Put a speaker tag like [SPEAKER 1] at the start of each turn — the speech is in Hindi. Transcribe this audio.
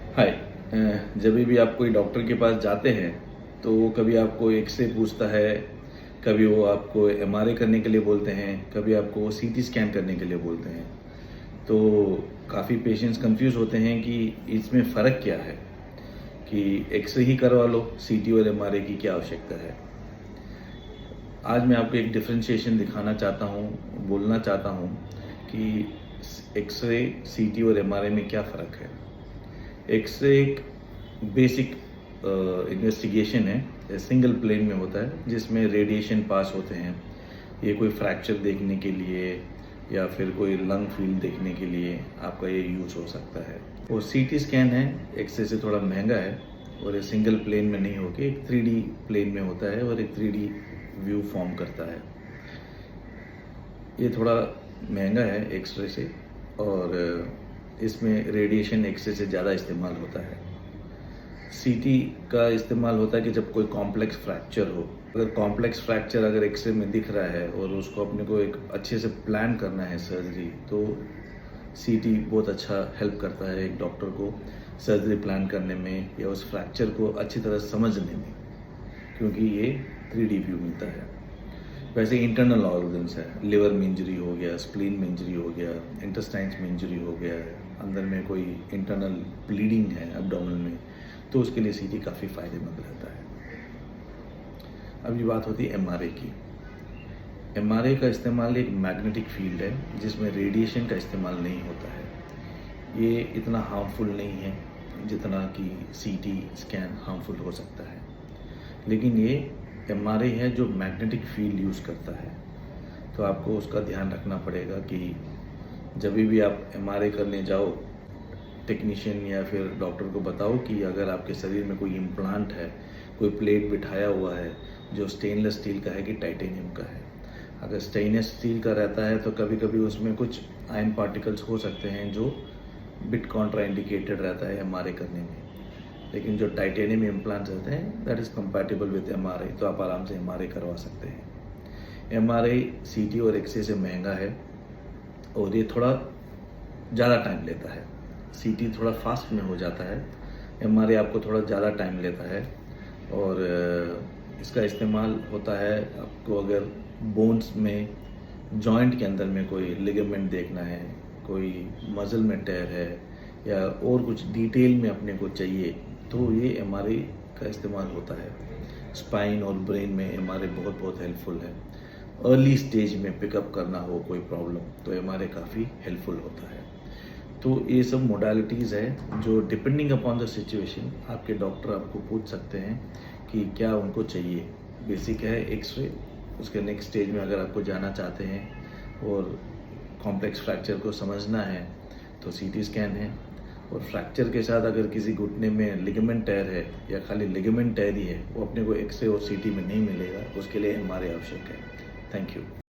[SPEAKER 1] हाय। जब भी आप कोई डॉक्टर के पास जाते हैं तो वो कभी आपको एक्सरे पूछता है, कभी वो आपको एमआरआई करने के लिए बोलते हैं, कभी आपको वो सीटी स्कैन करने के लिए बोलते हैं। तो काफ़ी पेशेंट्स कंफ्यूज होते हैं कि इसमें फ़र्क क्या है, कि एक्सरे ही करवा लो, सीटी और एमआरआई की क्या आवश्यकता है। आज मैं आपको एक डिफरेंशिएशन दिखाना चाहता हूँ, बोलना चाहता हूँ कि एक्सरे, सीटी और एमआरआई में क्या फ़र्क है। एक्सरे एक बेसिक इन्वेस्टिगेशन है, सिंगल प्लेन में होता है जिसमें रेडिएशन पास होते हैं। ये कोई फ्रैक्चर देखने के लिए या फिर कोई लंग फील्ड देखने के लिए आपका ये यूज़ हो सकता है। और सीटी स्कैन है, एक्सरे से थोड़ा महंगा है और ये सिंगल प्लेन में नहीं होके एक 3D प्लेन में होता है और एक 3D व्यू फॉर्म करता है। ये थोड़ा महंगा है एक्सरे से और इसमें रेडिएशन एक्सरे से ज़्यादा इस्तेमाल होता है। सीटी का इस्तेमाल होता है कि जब कोई कॉम्प्लेक्स फ्रैक्चर हो। अगर कॉम्प्लेक्स फ्रैक्चर अगर एक्सरे में दिख रहा है और उसको अपने को एक अच्छे से प्लान करना है सर्जरी, तो सीटी बहुत अच्छा हेल्प करता है एक डॉक्टर को सर्जरी प्लान करने में या उस फ्रैक्चर को अच्छी तरह समझने में, क्योंकि ये 3D व्यू मिलता है। वैसे इंटरनल ऑर्गन्स है, लिवर में इंजरी हो गया, स्प्लीन में इंजरी हो गया, इंटेस्टाइन्स में इंजरी हो गया है, अंदर में कोई इंटरनल ब्लीडिंग है एब्डोमेन में, तो उसके लिए सीटी काफ़ी फ़ायदेमंद रहता है। अभी बात होती है एमआरआई की। एमआरआई का इस्तेमाल एक मैग्नेटिक फील्ड है जिसमें रेडिएशन का इस्तेमाल नहीं होता है। ये इतना हार्मफुल नहीं है जितना कि सीटी स्कैन हार्मफुल हो सकता है, लेकिन ये एमआरआई है जो मैग्नेटिक फील्ड यूज़ करता है। तो आपको उसका ध्यान रखना पड़ेगा कि जब भी आप एमआरआई करने जाओ, टेक्नीशियन या फिर डॉक्टर को बताओ कि अगर आपके शरीर में कोई इम्प्लांट है, कोई प्लेट बिठाया हुआ है जो स्टेनलेस स्टील का है कि टाइटेनियम का है। अगर स्टेनलेस स्टील का रहता है तो कभी कभी उसमें कुछ आयन पार्टिकल्स हो सकते हैं जो बिट कॉन्ट्रा इंडिकेटेड रहता है एमआरआई करने में। लेकिन जो टाइटेनियम इम्प्लांट्स रहते हैं that is compatible with MRI, तो आप आराम से एमआरआई करवा सकते हैं। एमआरआई सीटी और एक्सरे से महंगा है और ये थोड़ा ज़्यादा टाइम लेता है। सीटी थोड़ा फास्ट में हो जाता है, एमआरआई आपको थोड़ा ज़्यादा टाइम लेता है। और इसका इस्तेमाल होता है आपको अगर बोन्स में, जॉइंट के अंदर में कोई लिगामेंट देखना है, कोई मसल में टेयर है या और कुछ डिटेल में अपने को चाहिए, तो ये एमआरआई का इस्तेमाल होता है। स्पाइन और ब्रेन में एमआरआई बहुत हेल्पफुल है। अर्ली स्टेज में पिकअप करना हो कोई प्रॉब्लम तो एमआरआई काफ़ी हेल्पफुल होता है। तो ये सब मोडालिटीज़ है जो डिपेंडिंग अपॉन द सिचुएशन आपके डॉक्टर आपको पूछ सकते हैं कि क्या उनको चाहिए। बेसिक है एक्सरे, उसके नेक्स्ट स्टेज में अगर आपको जाना चाहते हैं और कॉम्प्लेक्स फ्रैक्चर को समझना है तो सीटी स्कैन है। और फ्रैक्चर के साथ अगर किसी घुटने में लिगामेंट टेयर है या खाली लिगामेंट टेयर ही है, वो अपने को एक्सरे और सीटी में नहीं मिलेगा, उसके लिए एमआरआई आवश्यक है। Thank you.